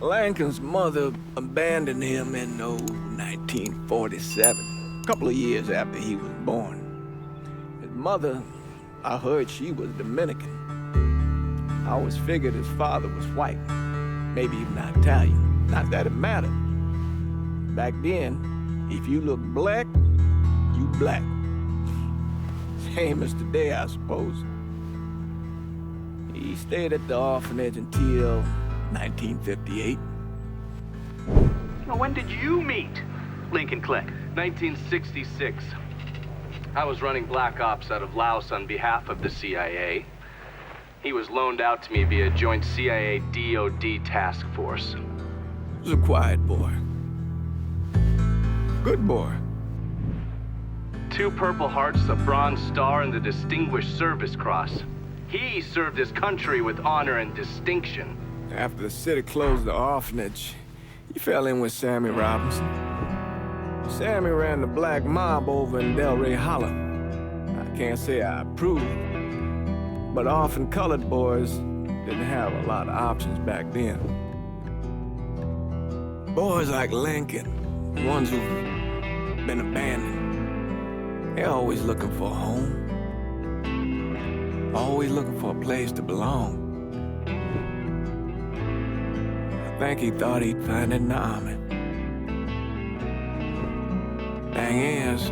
Lincoln's mother abandoned him in 1947, a couple of years after he was born. His mother, I heard she was Dominican. I always figured his father was white, maybe even Italian. Not that it mattered. Back then, if you look black, you black. Same as today, I suppose. He stayed at the orphanage until 1958. Now, when did you meet Lincoln Click? 1966. I was running Black Ops out of Laos on behalf of the CIA. He was loaned out to me via joint CIA-DOD task force. He was a quiet boy. Good boy. 2 Purple Hearts, a Bronze Star, and the Distinguished Service Cross. He served his country with honor and distinction. After the city closed the orphanage, he fell in with Sammy Robinson. Sammy ran the black mob over in Delray Hollow. I can't say I approve, but orphan colored boys didn't have a lot of options back then. Boys like Lincoln, the ones who've been abandoned, they're always looking for a home. Always looking for a place to belong. I think he thought he'd find it in the army. Thing is,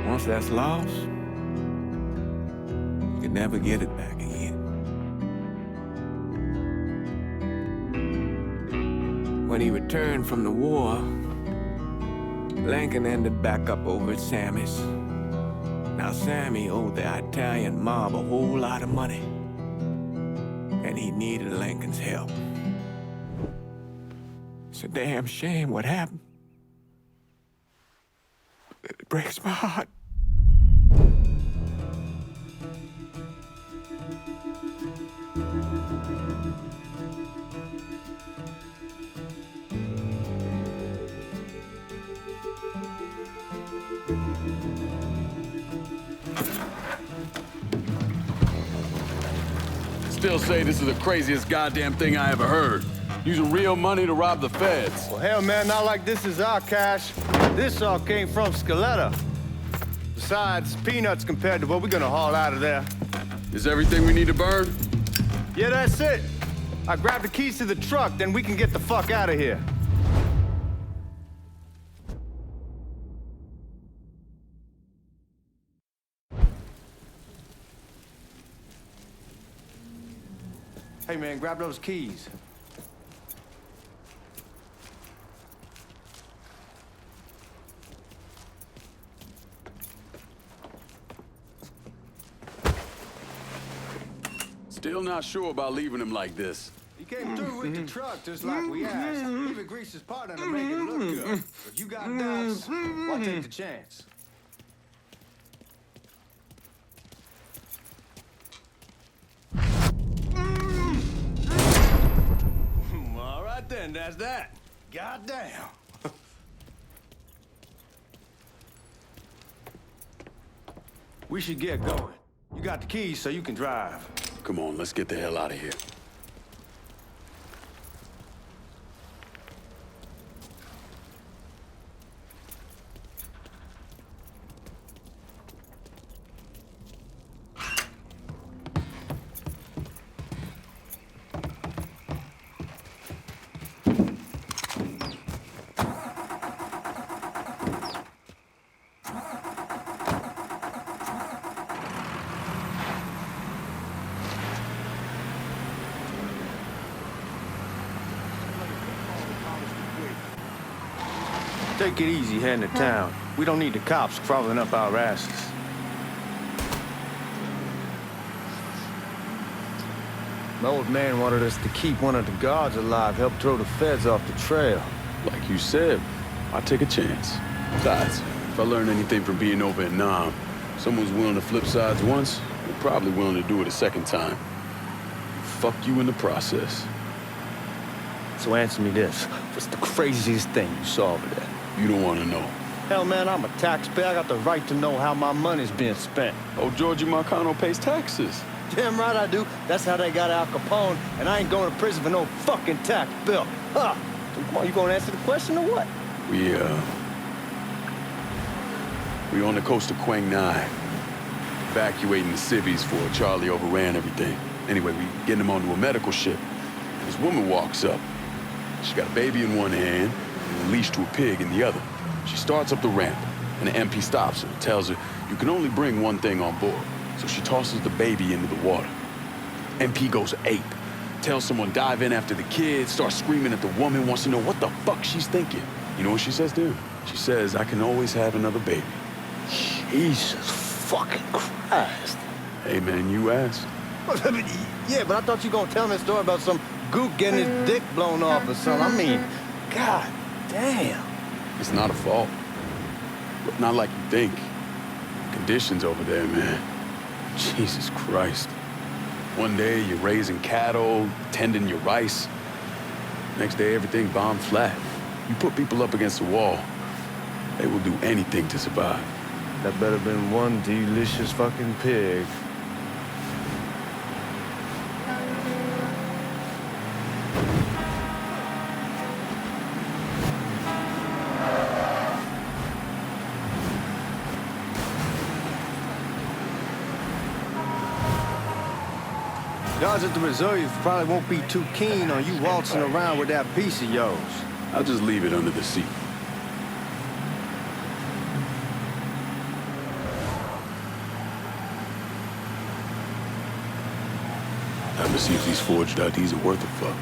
once that's lost, you can never get it back again. When he returned from the war, Lincoln ended back up over at Sammy's. Now, Sammy owed the Italian mob a whole lot of money, and he needed Lincoln's help. It's a damn shame what happened. It breaks my heart. Still say this is the craziest goddamn thing I ever heard. Using real money to rob the feds. Well, hell, man, not like this is our cash. This all came from Scaletta. Besides, peanuts compared to what we're gonna haul out of there. Is everything we need to burn? Yeah, that's it. I grabbed the keys to the truck, then we can get the fuck out of here. Hey, man, grab those keys. Still not sure about leaving him like this. He came through with the truck just like we asked. Even greased his partner to make it look good. If you got doubts, why take the chance? All right then, that's that. Goddamn. We should get going. You got the keys so you can drive. Come on, let's get the hell out of here. Take it easy heading to town. We don't need the cops crawling up our asses. My old man wanted us to keep one of the guards alive, help throw the feds off the trail. Like you said, I take a chance. Besides, if I learn anything from being over in Nam, someone's willing to flip sides once, they're probably willing to do it a second time. Fuck you in the process. So answer me this. What's the craziest thing you saw over there? You don't want to know. Hell, man, I'm a taxpayer. I got the right to know how my money's being spent. Oh, Georgie Marcano pays taxes. Damn right I do. That's how they got Al Capone, and I ain't going to prison for no fucking tax bill. Huh. So come on, you gonna answer the question or what? We on the coast of Quang Nai, evacuating the civvies for Charlie overran everything. Anyway, we getting them onto a medical ship. This woman walks up. She's got a baby in one hand and a leash to a pig in the other. She starts up the ramp, and the MP stops her, tells her, you can only bring one thing on board. So she tosses the baby into the water. MP goes ape. Tells someone dive in after the kid, starts screaming at the woman, wants to know what the fuck she's thinking. You know what she says to him? She says, I can always have another baby. Jesus fucking Christ. Hey man, you asked. Yeah, but I thought you gonna tell me a story about some gook getting his dick blown off or something. I mean, god damn. It's not a fault. But not like you think. Conditions over there, man. Jesus Christ. One day you're raising cattle, tending your rice. Next day everything bombed flat. You put people up against the wall, they will do anything to survive. That better been one delicious fucking pig. Guys at the reserve probably won't be too keen on you waltzing around with that piece of yours. I'll just leave it under the seat. Time to see if these forged IDs are worth a fuck.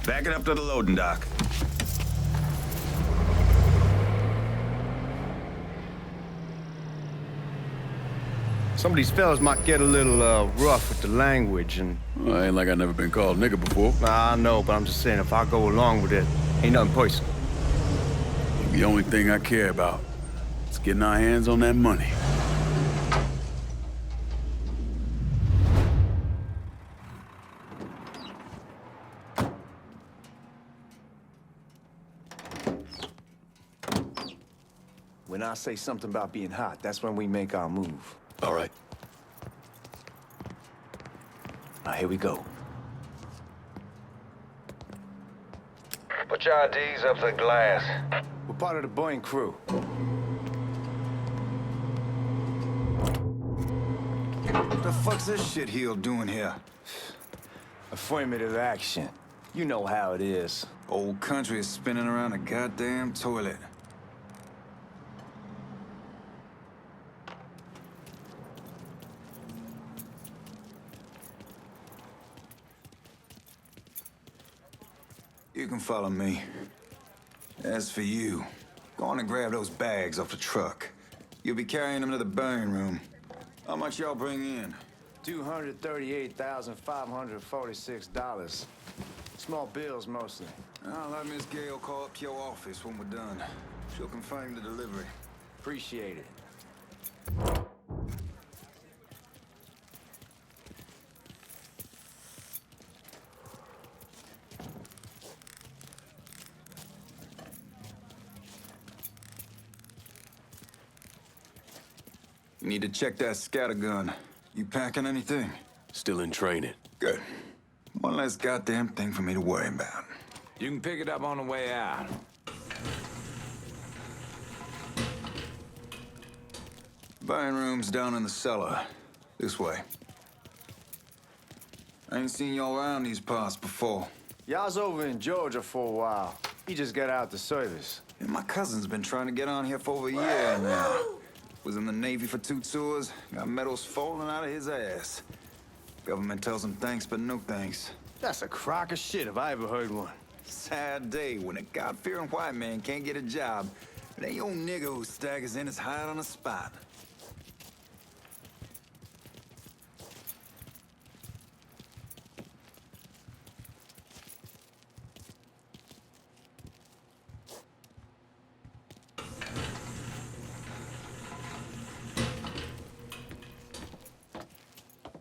Back it up to the loading dock. Some of these fellas might get a little rough with the language and... Well, ain't like I never been called nigga before. Nah, I know, but I'm just saying, if I go along with it, ain't nothing personal. The only thing I care about is getting our hands on that money. When I say something about being hot, that's when we make our move. All right. Now, here we go. Put your IDs up to the glass. We're part of the Boeing crew. What the fuck's this shitheel doing here? Affirmative action. You know how it is. Old country is spinning around a goddamn toilet. You can follow me. As for you, go on and grab those bags off the truck. You'll be carrying them to the burn room. How much y'all bring in? $238,546. Small bills, mostly. I'll let Miss Gale call up your office when we're done. She'll confirm the delivery. Appreciate it. You need to check that scatter gun. You packing anything? Still in training. Good. One less goddamn thing for me to worry about. You can pick it up on the way out. Burn room's down in the cellar. This way. I ain't seen y'all around these parts before. Y'all's over in Georgia for a while. He just got out the service. And my cousin's been trying to get on here for over a year now. Was in the Navy for 2 tours, got medals falling out of his ass. Government tells him thanks, but no thanks. That's a crock of shit if I ever heard one. Sad day when a God-fearing white man can't get a job. But ain't old nigga who staggers in his hide on the spot.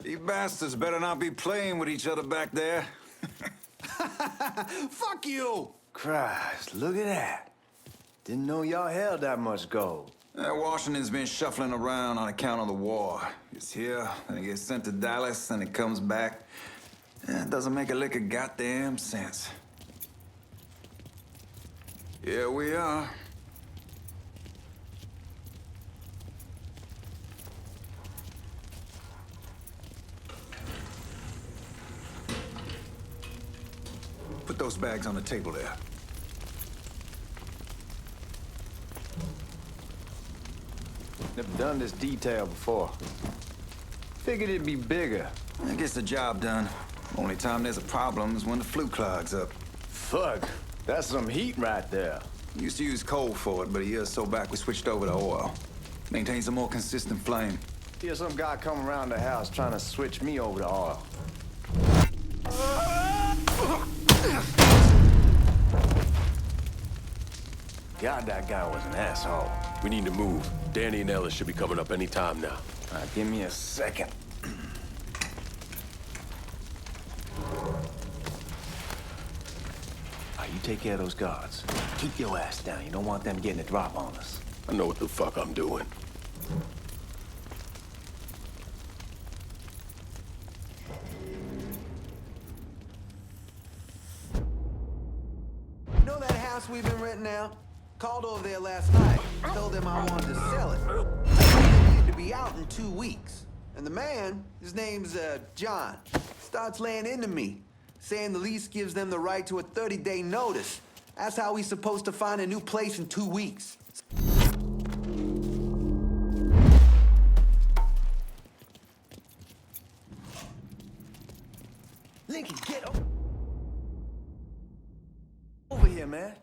You bastards better not be playing with each other back there. Fuck you! Christ, look at that. Didn't know y'all held that much gold. Washington's been shuffling around on account of the war. It's here, then it gets sent to Dallas, then it comes back. It doesn't make a lick of goddamn sense. Here we are. Put those bags on the table there. Never done this detail before. Figured it'd be bigger. That gets the job done. Only time there's a problem is when the flue clogs up. Fuck, that's some heat right there. Used to use coal for it, but a year or so back we switched over to oil. Maintains a more consistent flame. Here's some guy come around the house trying to switch me over to oil. God, that guy was an asshole. We need to move. Danny and Ellis should be coming up any time now. All right, give me a second. You take care of those guards. Keep your ass down. You don't want them getting a drop on us. I know what the fuck I'm doing. You know that house we've been renting out? Called over there last night. Told them I wanted to sell it. I needed to be out in 2 weeks. And the man, his name's John, starts laying into me, saying the lease gives them the right to a 30-day notice. That's how he's supposed to find a new place in 2 weeks. Lincoln, get over here, man.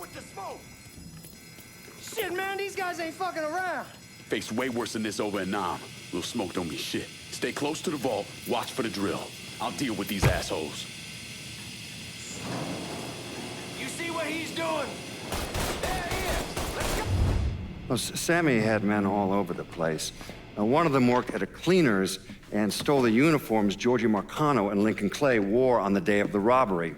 with the smoke! Shit, man, these guys ain't fucking around. Faced way worse than this over in Nam. Little smoke don't mean shit. Stay close to the vault, watch for the drill. I'll deal with these assholes. You see what he's doing? There he is! Let's go! Well, Sammy had men all over the place. One of them worked at a cleaner's and stole the uniforms Georgie Marcano and Lincoln Clay wore on the day of the robbery.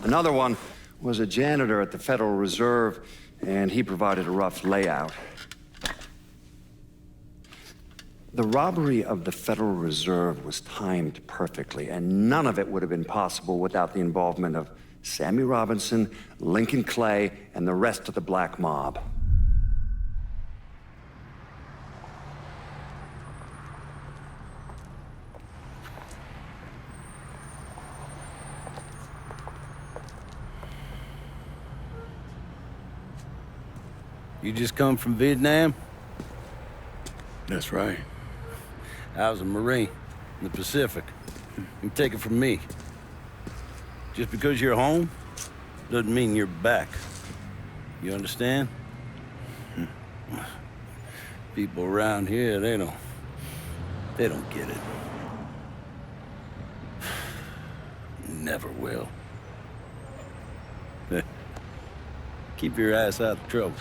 Another one was a janitor at the Federal Reserve, and he provided a rough layout. The robbery of the Federal Reserve was timed perfectly, and none of it would have been possible without the involvement of Sammy Robinson, Lincoln Clay, and the rest of the black mob. You just come from Vietnam? That's right. I was a Marine in the Pacific. You take it from me. Just because you're home doesn't mean you're back. You understand? People around here, they don't get it. Never will. Keep your ass out of trouble.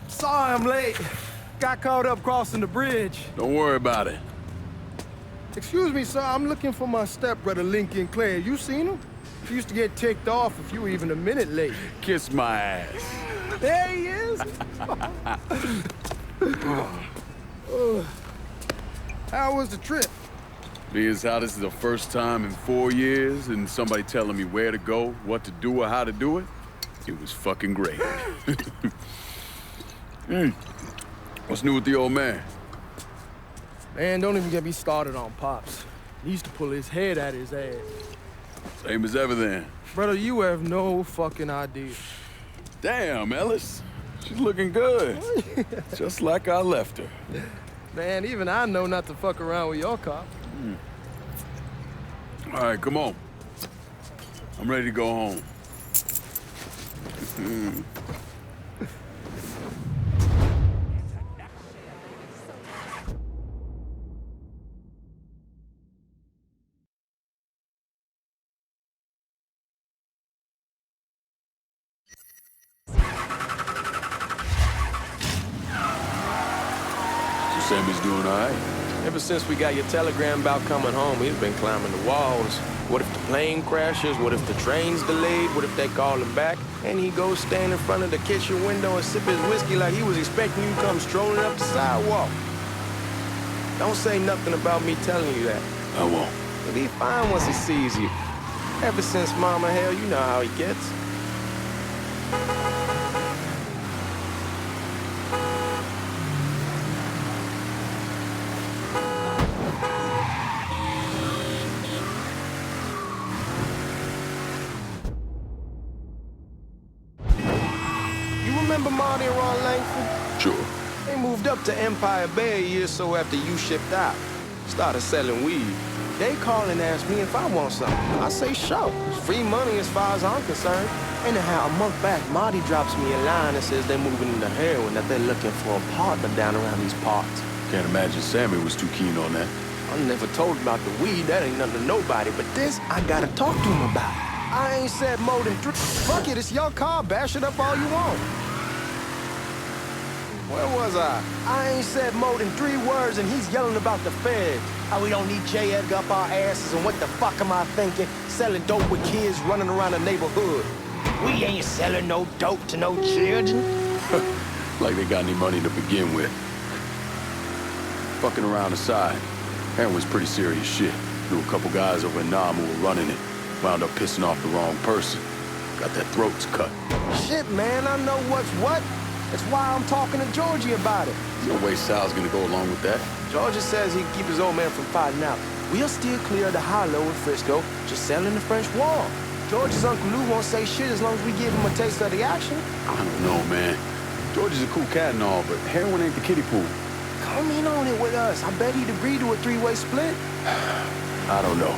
Sorry I'm late. Got caught up crossing the bridge. Don't worry about it. Excuse me, sir. I'm looking for my stepbrother, Lincoln Clay. You seen him? He used to get ticked off if you were even a minute late. Kiss my ass. There he is. How was the trip? Being as how this is the first time in 4 years and somebody telling me where to go, what to do, or how to do it, it was fucking great. What's new with the old man? Man, don't even get me started on Pops. He used to pull his head out his ass. Same as ever then. Brother, you have no fucking idea. Damn, Ellis. She's looking good. Just like I left her. Man, even I know not to fuck around with your cop. All right, come on. I'm ready to go home. Sammy's doing all right. Ever since we got your telegram about coming home, he's been climbing the walls. What if the plane crashes? What if the train's delayed? What if they call him back? And he goes stand in front of the kitchen window and sip his whiskey like he was expecting you to come strolling up the sidewalk. Don't say nothing about me telling you that. I won't. He'll be fine once he sees you. Ever since Mama, hell, you know how he gets. Remember Marty and Ron Langford? Sure. They moved up to Empire Bay a year or so after you shipped out. Started selling weed. They call and ask me if I want something. I say, sure. It's free money as far as I'm concerned. Anyhow, a month back, Marty drops me a line and says they're moving into heroin, that they're looking for a partner down around these parts. Can't imagine Sammy was too keen on that. I never told about the weed. That ain't nothing to nobody. But this, I gotta talk to him about. I ain't said more than 3. Fuck it, it's your car. Bash it up all you want. Where was I? I ain't said more than 3 words and he's yelling about the feds. How we don't need J. Edgar up our asses and what the fuck am I thinking? Selling dope with kids running around the neighborhood. We ain't selling no dope to no children. Like they got any money to begin with. Fucking around the side. Heroin's pretty serious shit. Knew a couple guys over in Nam who were running it. Wound up pissing off the wrong person. Got their throats cut. Shit, man, I know what's what. That's why I'm talking to Georgie about it. There's no way Sal's gonna go along with that. Georgie says he can keep his old man from fighting out. We'll still clear the hollow in Frisco, just selling the French Wall. George's Uncle Lou won't say shit as long as we give him a taste of the action. I don't know, man. George is a cool cat and all, but heroin ain't the kiddie pool. Come in on it with us. I bet he'd agree to a three-way split. I don't know.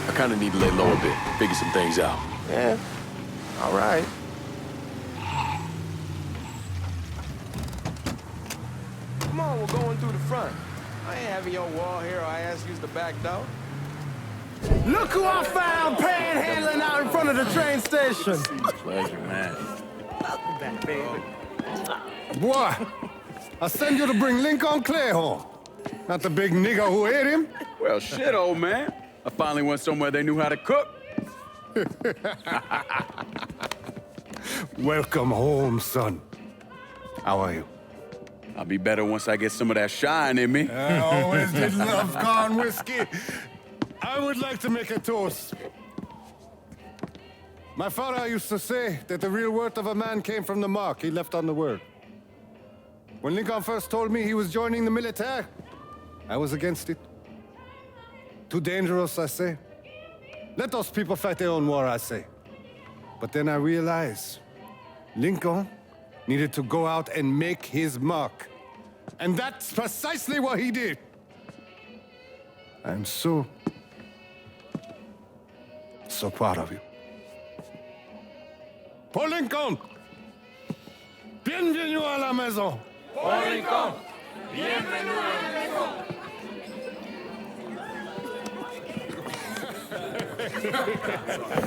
I kind of need to lay low a bit, figure some things out. Yeah, all right. Come on, we're going through the front. I ain't having your wall here or I ask use the back door. Look who I found panhandling out in front of the train station. Pleasure, man. Welcome back, baby. Boy, I send you to bring Lincoln Clay home. Not the big nigger who ate him. Well, shit, old man. I finally went somewhere they knew how to cook. Welcome home, son. How are you? I'll be better once I get some of that shine in me. I always did love corn whiskey. I would like to make a toast. My father used to say that the real worth of a man came from the mark he left on the world. When Lincoln first told me he was joining the military, I was against it. Too dangerous, I say. Let those people fight their own war, I say. But then I realized Lincoln needed to go out and make his mark. And that's precisely what he did. I'm so proud of you. Paul Lincoln! Bienvenue à la maison! Paul Lincoln! Bienvenue à la maison!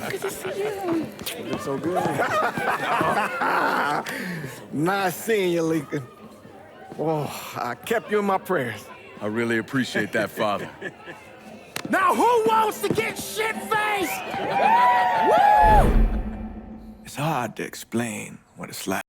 Good to see you. You look so good. Nice seeing you, Lincoln. Oh, I kept you in my prayers. I really appreciate that, Father. Now who wants to get shit-faced? Woo! It's hard to explain what it's like.